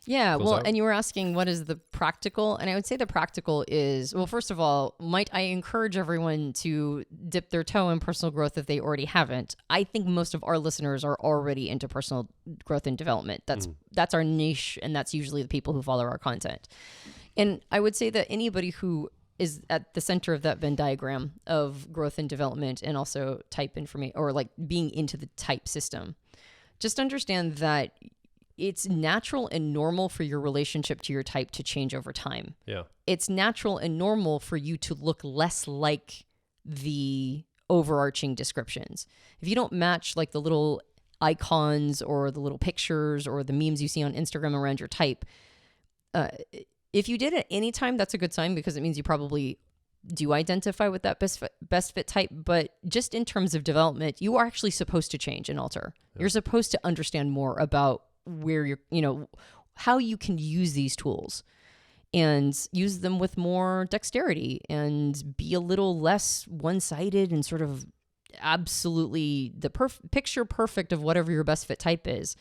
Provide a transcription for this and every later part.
Yeah, close well, out? and you were asking what is the practical, and I would say the practical is, well, first of all, might I encourage everyone to dip their toe in personal growth if they already haven't? I think most of our listeners are already into personal growth and development. That's our niche, and that's usually the people who follow our content. And I would say that anybody who is at the center of that Venn diagram of growth and development and also type information, or like being into the type system, just understand that it's natural and normal for your relationship to your type to change over time. Yeah. It's natural and normal for you to look less like the overarching descriptions. If you don't match like the little icons or the little pictures or the memes you see on Instagram around your type, if you did at any time, that's a good sign, because it means you probably do identify with that best fit type. But just in terms of development, you are actually supposed to change and alter. Yeah. You're supposed to understand more about where you're, how you can use these tools and use them with more dexterity and be a little less one-sided and sort of absolutely the picture perfect of whatever your best fit type is.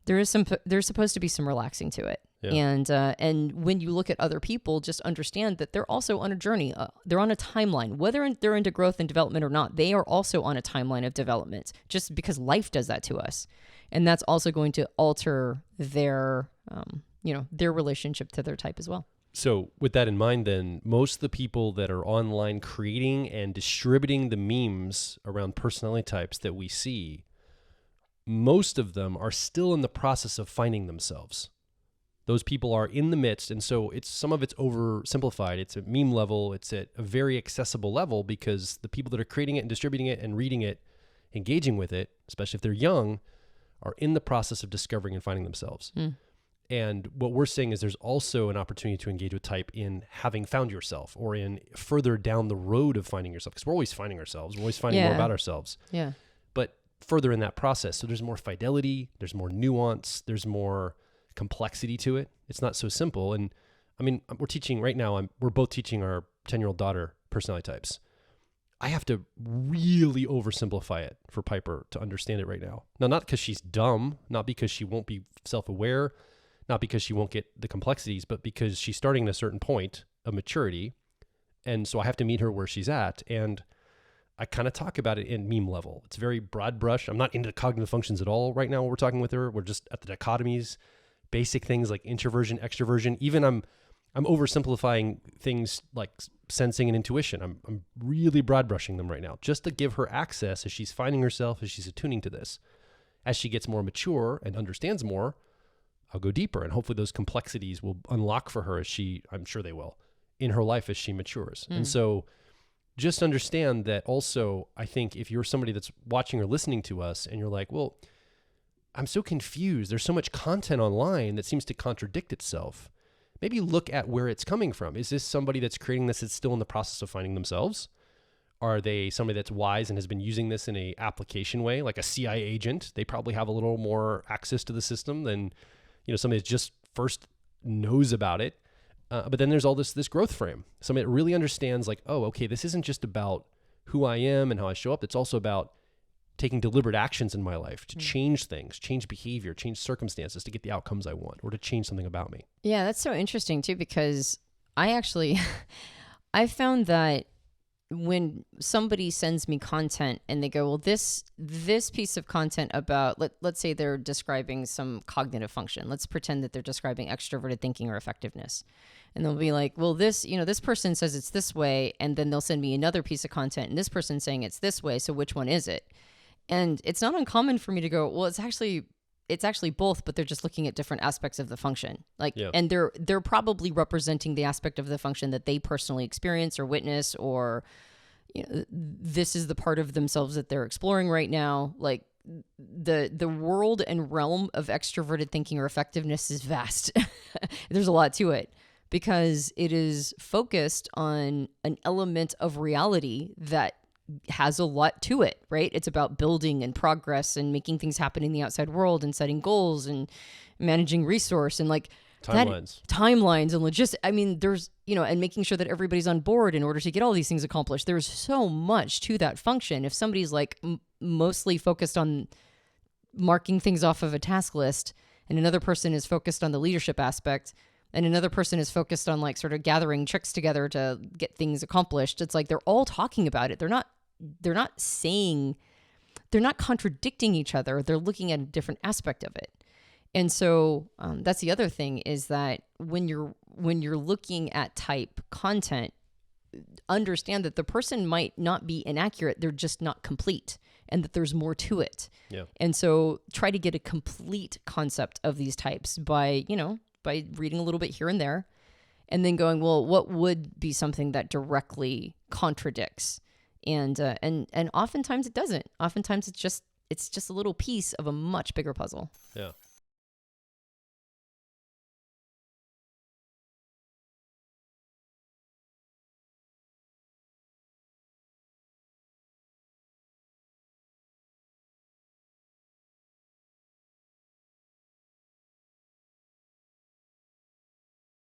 There's supposed to be some relaxing to it. Yeah. And when you look at other people, just understand that they're also on a journey. They're on a timeline. Whether they're into growth and development or not, they are also on a timeline of development, just because life does that to us. And that's also going to alter their relationship to their type as well. So with that in mind, then, most of the people that are online creating and distributing the memes around personality types that we see, most of them are still in the process of finding themselves. Those people are in the midst, and so some of it's oversimplified. It's at meme level. It's at a very accessible level, because the people that are creating it and distributing it and reading it, engaging with it, especially if they're young, are in the process of discovering and finding themselves. And what we're saying is there's also an opportunity to engage with type in having found yourself, or in further down the road of finding yourself, because we're always finding ourselves. We're always finding more about ourselves. Yeah. But further in that process, so there's more fidelity, there's more nuance, there's more complexity to it. It's not so simple. And I mean, we're teaching right now, we're both teaching our 10-year-old daughter personality types. I have to really oversimplify it for Piper to understand it right now. Now, not because she's dumb, not because she won't be self-aware, not because she won't get the complexities, but because she's starting at a certain point of maturity. And so I have to meet her where she's at. And I kind of talk about it in meme level. It's very broad brush. I'm not into the cognitive functions at all right now when we're talking with her. We're just at the dichotomies, basic things like introversion, extroversion. Even I'm oversimplifying things like sensing and intuition. I'm really broad brushing them right now, just to give her access as she's finding herself, as she's attuning to this. As she gets more mature and understands more, I'll go deeper, and hopefully those complexities will unlock for her I'm sure they will, in her life as she matures. And so just understand that also, I think if you're somebody that's watching or listening to us and you're like, well, I'm so confused. There's so much content online that seems to contradict itself. Maybe look at where it's coming from. Is this somebody that's creating this that's still in the process of finding themselves? Are they somebody that's wise and has been using this in a application way, like a CIA agent? They probably have a little more access to the system than, somebody that just first knows about it. But then there's all this growth frame. Somebody that really understands, like, oh, okay, this isn't just about who I am and how I show up. It's also about taking deliberate actions in my life to change things, change behavior, change circumstances to get the outcomes I want, or to change something about me. Yeah, that's so interesting too, because I found that when somebody sends me content and they go, well, this piece of content about, let's say they're describing some cognitive function. Let's pretend that they're describing extroverted thinking or effectiveness. And they'll be like, well, this person says it's this way. And then they'll send me another piece of content and this person's saying it's this way. So which one is it? And it's not uncommon for me to go, well, it's actually both, but they're just looking at different aspects of the function. And they're probably representing the aspect of the function that they personally experience or witness, or, this is the part of themselves that they're exploring right now. Like the world and realm of extroverted thinking or effectiveness is vast. There's a lot to it, because it is focused on an element of reality that has a lot to it, right? It's about building and progress and making things happen in the outside world and setting goals and managing resource and timelines and logistics. I mean, there's, and making sure that everybody's on board in order to get all these things accomplished. There's so much to that function. If somebody's like mostly focused on marking things off of a task list and another person is focused on the leadership aspect, and another person is focused on like sort of gathering tricks together to get things accomplished. It's like they're all talking about it. They're not contradicting each other. They're looking at a different aspect of it. And so that's the other thing, is that when you're looking at type content, understand that the person might not be inaccurate. They're just not complete, and that there's more to it. Yeah. And so try to get a complete concept of these types by reading a little bit here and there, and then going, well, what would be something that directly contradicts? And oftentimes it doesn't. Oftentimes it's just a little piece of a much bigger puzzle. Yeah.